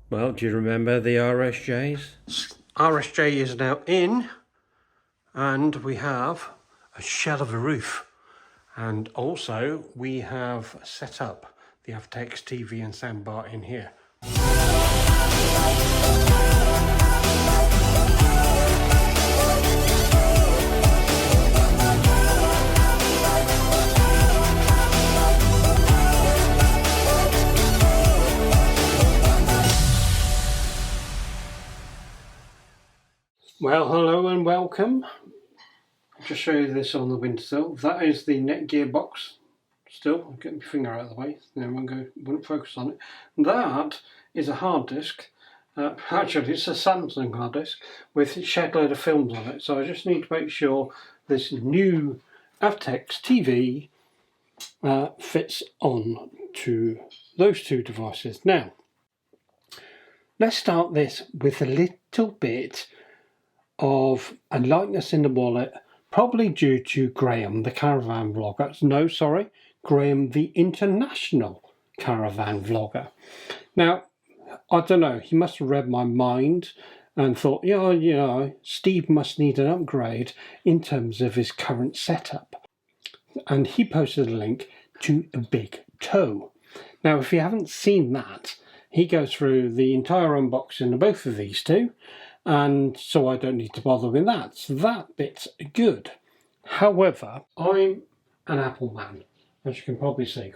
Well, do you remember the RSJs? RSJ is now in, and we have a shell of a roof. And also we have set up the Avtex TV and soundbar in here. Well, hello and welcome. I'll just show you this on the windowsill. That is the Netgear box. Still, I'm getting my finger out of the way, then won't focus on it. That is a hard disk. Actually, it's a Samsung hard disk with a shed load of films on it. So I just need to make sure this new Avtex TV fits on to those two devices. Now, let's start this with a little bit of a lightness in the wallet, probably due to Graham, the caravan vlogger. No, sorry, Graham, the international caravan vlogger. Now, I don't know, he must have read my mind and thought, yeah, you know, Steve must need an upgrade in terms of his current setup. And he posted a link to a Big Toe. Now, if you haven't seen that, he goes through the entire unboxing of both of these two, and so I don't need to bother with that. So that bit's good. However, I'm an Apple man, as you can probably see.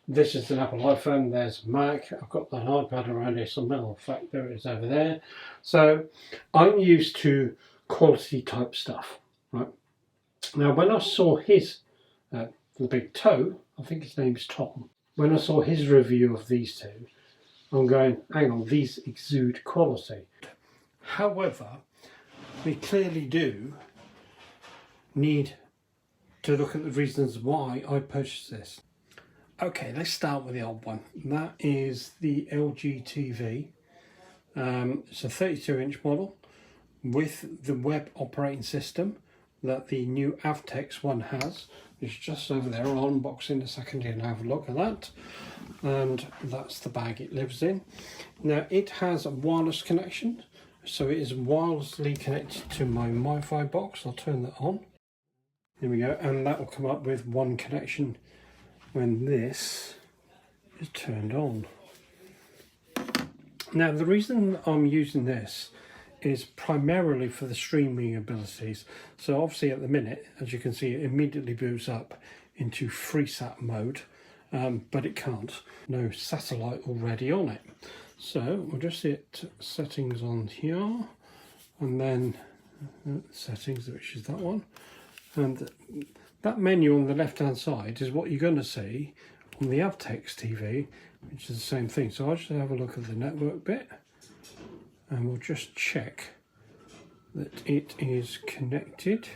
This is an Apple iPhone, there's a Mac, I've got an iPad around here somewhere, in fact there it is over there. So I'm used to quality type stuff, right? Now when I saw his, the Big Toe, I think his name's Tom, when I saw his review of these two, I'm going, hang on, these exude quality. However, we clearly do need to look at the reasons why I purchased this. Okay, let's start with the old one. That is the LG TV. It's a 32-inch model with the web operating system that the new Avtex one has. It's just over there. I'll unbox in a second and have a look at that. And that's the bag it lives in. Now, it has a wireless connection. So it is wirelessly connected to my Wi-Fi box. I'll turn that on. There we go, and that will come up with one connection when this is turned on. Now the reason I'm using this is primarily for the streaming abilities. So obviously at the minute, as you can see, it immediately boots up into FreeSat mode, but it can't. No satellite already on it. So we'll just hit settings on here, and then settings, which is that one, and that menu on the left hand side is what you're going to see on the Avtex TV, which is the same thing. So I'll just have a look at the network bit, and we'll just check that it is connected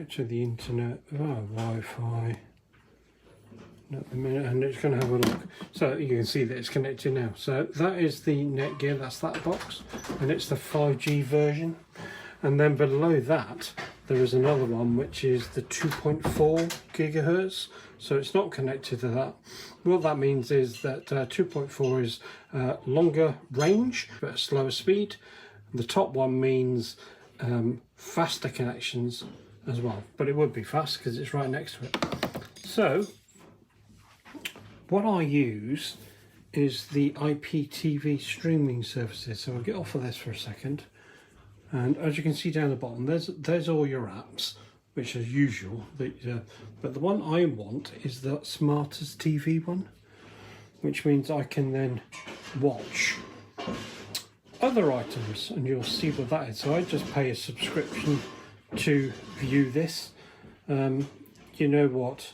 to the internet, Wi-Fi. At the minute, and it's going to have a look. So you can see that it's connected now. So that is the Netgear, that's that box, and it's the 5G version. And then below that there is another one which is the 2.4 gigahertz. So it's not connected to that. What that means is that 2.4 is longer range but a slower speed. The top one means faster connections as well, but it would be fast because it's right next to it. So what I use is the IPTV streaming services. So I'll get off of this for a second. And as you can see down the bottom, there's all your apps, which is usual. But the one I want is the Smartest TV one, which means I can then watch other items, and you'll see what that is. So I just pay a subscription to view this. You know what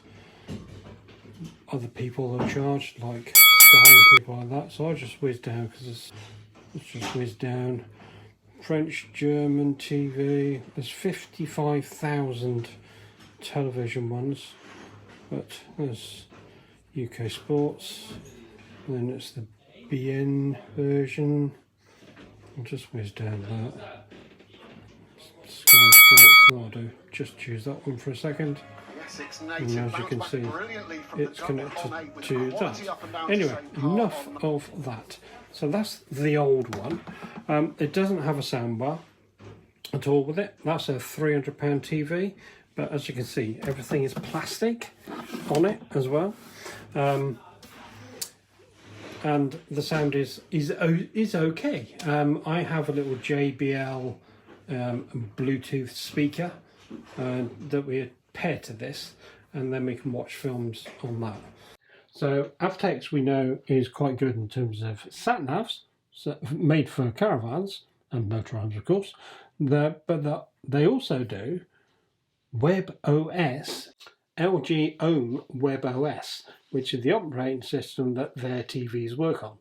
other people are charged, like Sky and people like that. So I just whiz down because it's just whiz down. French, German TV. There's 55,000 television ones, but there's UK Sports. And then it's the BN version. I'll just whiz down that. Sky Sports. I'll do just choose that one for a second. And as you can see, it's connected to that. Anyway, enough of that. So that's the old one. It doesn't have a soundbar at all with it. That's a £300 TV, but as you can see, everything is plastic on it as well. And the sound is okay. I have a little JBL Bluetooth speaker that we pair to this, and then we can watch films on that. So Avtex, we know, is quite good in terms of sat navs, so made for caravans and motorhomes, of course. But they also do WebOS. LG own WebOS, which is the operating system that their TVs work on.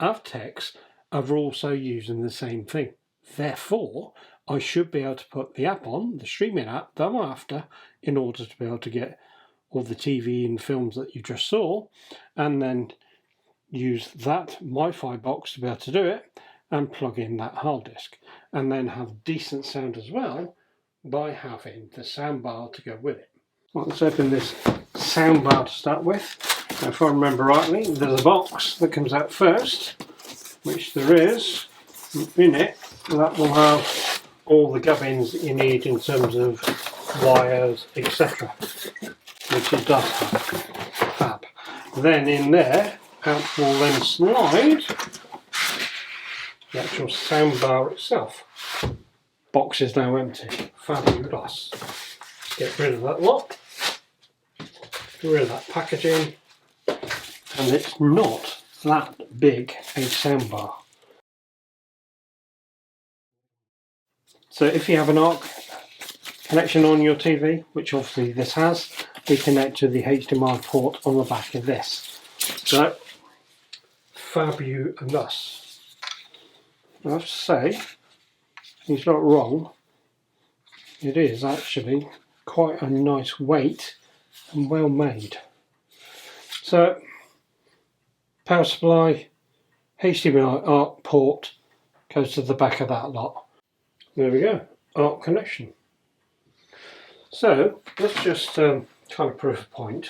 Avtex are also using the same thing. Therefore, I should be able to put the app on, the streaming app that I'm after, in order to be able to get all the TV and films that you just saw, and then use that Wi-Fi box to be able to do it, and plug in that hard disk, and then have decent sound as well by having the soundbar to go with it. Let's open this soundbar to start with. Now, if I remember rightly, there's a box that comes out first, which there is in it. That will have all the gubbins you need in terms of wires, etc., which it does have. Fab. Then in there, out will then slide the actual soundbar itself. Box is now empty. Fabulous. Get rid of that lot. Get rid of that packaging. And it's not that big a soundbar. So if you have an ARC connection on your TV, which obviously this has, we connect to the HDMI port on the back of this. So, fabulous. I have to say, he's not wrong. It is actually quite a nice weight and well made. So, power supply, HDMI ARC port goes to the back of that lot. There we go, ARC connection. So let's just kind of prove a point.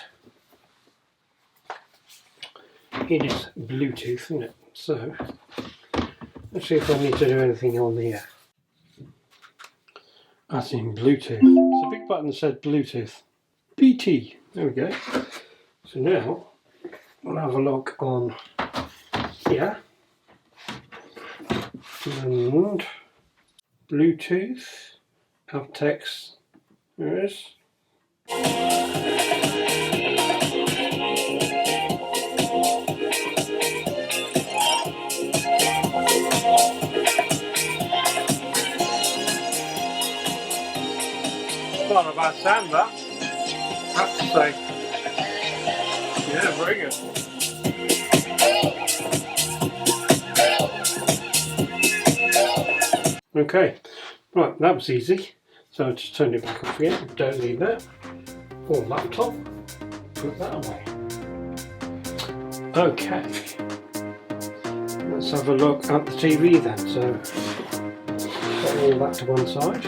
It is Bluetooth, isn't it? So let's see if I need to do anything on the as in Bluetooth. It's a big button that said Bluetooth. BT. There we go. So now we'll have a look on here. And Bluetooth, Avtex, there it is. Not a bad sound, that, I have to say. Yeah, very good. Okay, right, that was easy. So I just turned it back off again. Don't need that. Or laptop. Put that away. Okay. Let's have a look at the TV then. So put all that to one side.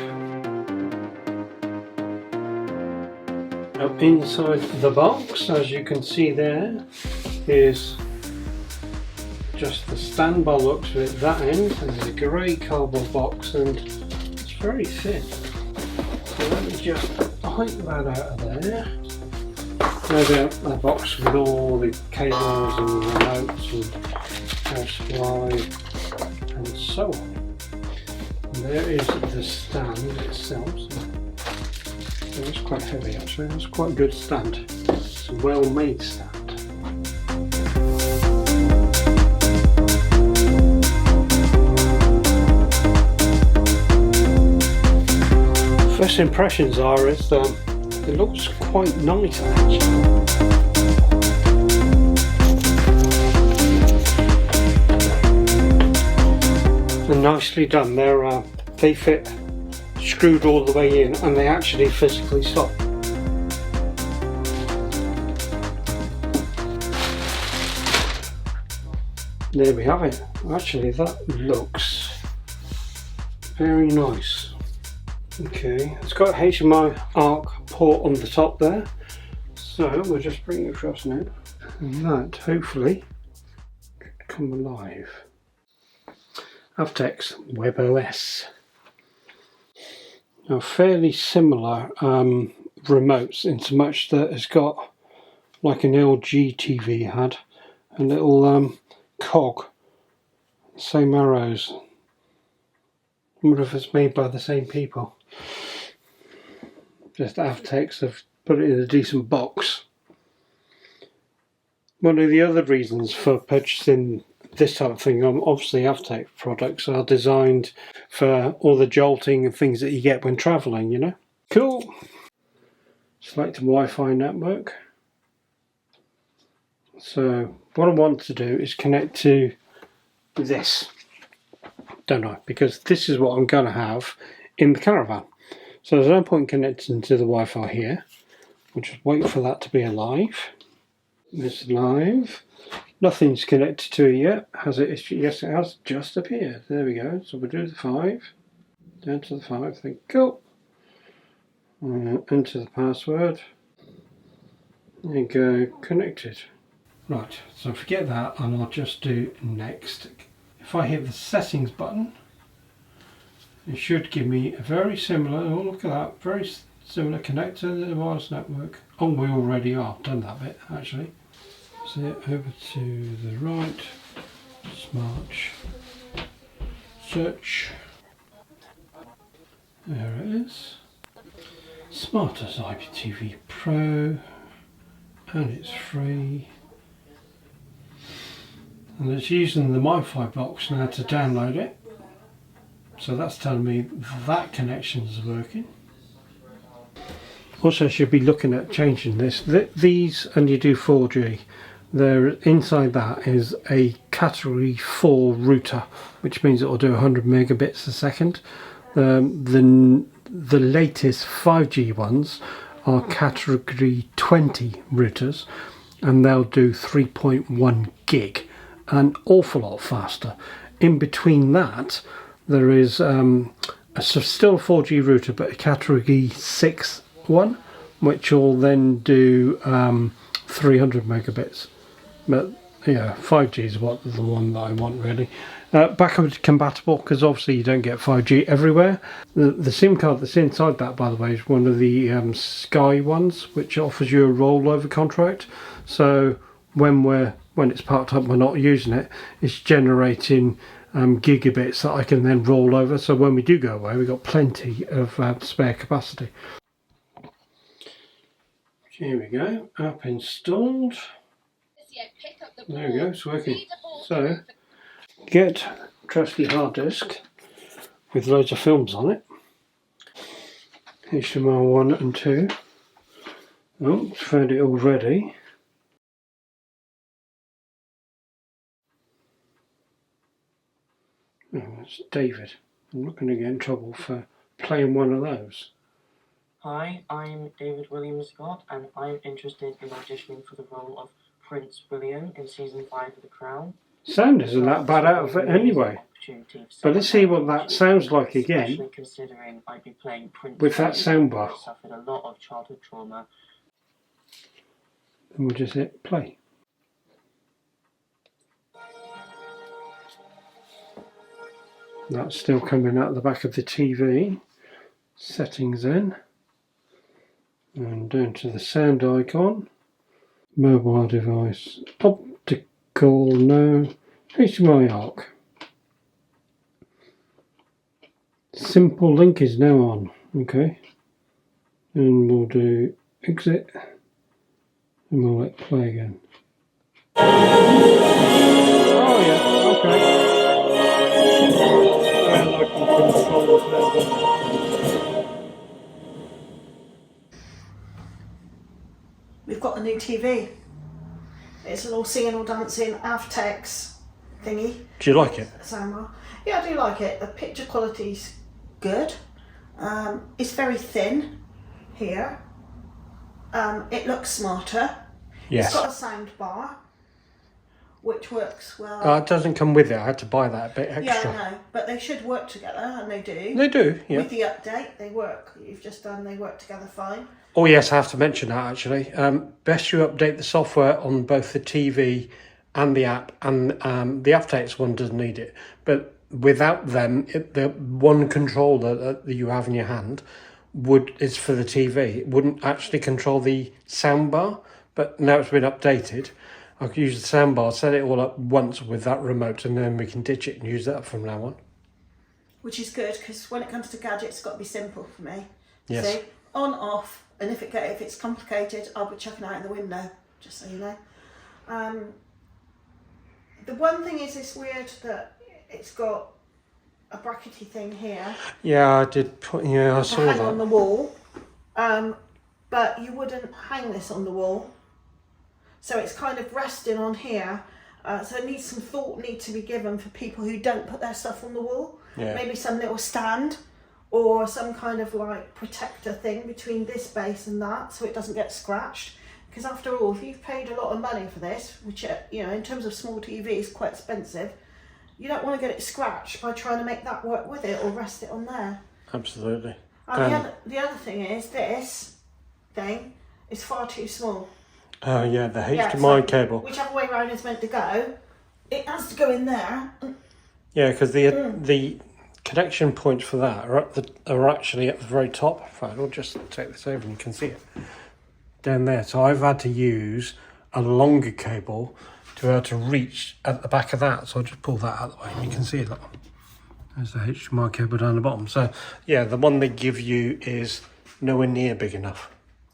Up inside the box, as you can see there, is just the stand by looks at that end, and there's a grey cardboard box, and it's very thin. So let me just height that out of there. No doubt a box with all the cables and remotes and power supply and so on. And there is the stand itself. So it's quite heavy actually. It's quite a good stand. It's a well-made stand. First impressions are is it looks quite nice actually. They're nicely done. They fit screwed all the way in, and they actually physically stop. There we have it. Actually, that looks very nice. Okay, it's got a HDMI ARC port on the top there, so we'll just bring it across now, and that hopefully come alive. Avtex WebOS. Now, fairly similar remotes in so much that it's got, like an LG TV had, a little cog, same arrows. I wonder if it's made by the same people. Just Avtex have put it in a decent box. One of the other reasons for purchasing this type of thing, obviously Avtex products are designed for all the jolting and things that you get when travelling, you know. Cool. Select a Wi-Fi network. So what I want to do is connect to this, don't I? Because this is what I'm going to have in the caravan. So there's no point connecting to the Wi-Fi here. We'll just wait for that to be alive. It's live. Nothing's connected to it yet. Has it? Yes, it has just appeared. There we go. So we'll do the 5. Down to the 5. Think go. Enter the password. There you go. Connected. Right. So forget that, and I'll just do next. If I hit the settings button, it should give me a very similar. Oh, look at that! Very similar connector to the wireless network. Oh, we already are done that bit actually. So over to the right, smart search. There it is. Smart as IPTV Pro, and it's free. And it's using the Wi-Fi box now to download it. So that's telling me that connection is working. Also, I should be looking at changing this. These, and you do 4G. There, inside that is a category 4 router, which means it will do 100 megabits a second. The latest 5G ones are category 20 routers, and they'll do 3.1 gig, an awful lot faster. In between that, there is still a 4G router, but a category 6 one, which will then do 300 megabits. But yeah, 5G is the one that I want really. Backward compatible, because obviously you don't get 5G everywhere. The SIM card that's inside that, by the way, is one of the Sky ones, which offers you a rollover contract. So when it's parked up, we're not using it, it's generating gigabits that I can then roll over. So when we do go away, we've got plenty of spare capacity. Here we go, app installed. There we go, it's working. So, get trusty hard disk with loads of films on it. HDMI 1 and 2. Oh, found it already. Oh, that's David. I'm not going to get in trouble for playing one of those. Hi, I'm David William Scott, and I'm interested in auditioning for the role of Prince William in season 5 of The Crown. Sound isn't that bad out of it anyway. But let's see what that sounds like again. Considering I'd be playing Prince with that soundbar. Suffered a lot of childhood trauma. And we'll just hit play. That's still coming out the back of the TV. Settings in. And down to the sound icon. Mobile device. Optical, no. HDMI ARC. Simple link is now on. Okay. And we'll do exit. And we'll let play again. Oh yeah, okay. And I can control the We've got a new TV. It's an all singing, all dancing Avtex thingy. Do you like it? Soundbar. Yeah, I do like it. The picture quality's good. It's very thin here. It looks smarter. Yes. It's got a sound bar, which works well. It doesn't come with it. I had to buy that a bit Yeah, extra. I know, but they should work together, and they do. They do, yeah. With the update, they work. You've just done, they work together fine. Oh yes, I have to mention that actually. Best you update the software on both the TV and the app, and the Avtex one doesn't need it. But without them, the one controller that you have in your hand is for the TV. It wouldn't actually control the soundbar, but now it's been updated. I can use the soundbar, set it all up once with that remote, and then we can ditch it and use that from now on. Which is good, because when it comes to gadgets, it's got to be simple for me. Yes. See, on, off, and if it's complicated, I'll be chucking out in the window, just so you know. The one thing is, it's weird that it's got a brackety thing here. Yeah, I did put. Yeah, I saw hang that. on the wall, but you wouldn't hang this on the wall. So it's kind of resting on here. So some thought needs to be given for people who don't put their stuff on the wall. Yeah. Maybe some little stand or some kind of like protector thing between this base and that, so it doesn't get scratched. Because after all, if you've paid a lot of money for this, which in terms of small TV is quite expensive, you don't want to get it scratched by trying to make that work with it or rest it on there. Absolutely. And the other thing is, this thing is far too small. Oh yeah, the HDMI so cable. whichever way round it's meant to go, it has to go in there. Yeah, because the connection points for that are actually at the very top. In fact, I'll just take this over and you can see it down there. So I've had to use a longer cable to be able to reach at the back of that. So I'll just pull that out of the way and you can see that. There's the HDMI cable down the bottom. So yeah, the one they give you is nowhere near big enough.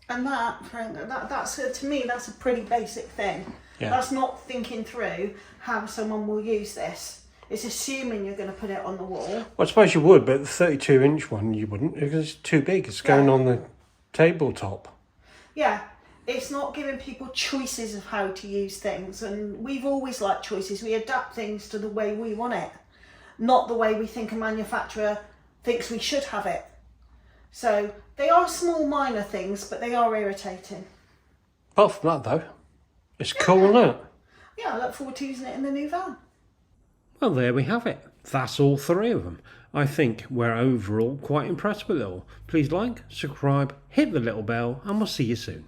And that's to me, that's a pretty basic thing. Yeah. That's not thinking through how someone will use this. It's assuming you're going to put it on the wall. Well, I suppose you would, but the 32-inch one you wouldn't, because it's too big. It's going on the tabletop. Yeah, it's not giving people choices of how to use things, and we've always liked choices. We adapt things to the way we want it, not the way we think a manufacturer thinks we should have it. So they are small, minor things, but they are irritating. Apart from that, though, it's cool, isn't it? Yeah, I look forward to using it in the new van. Well, there we have it. That's all three of them. I think we're overall quite impressed with it all. Please like, subscribe, hit the little bell, and we'll see you soon.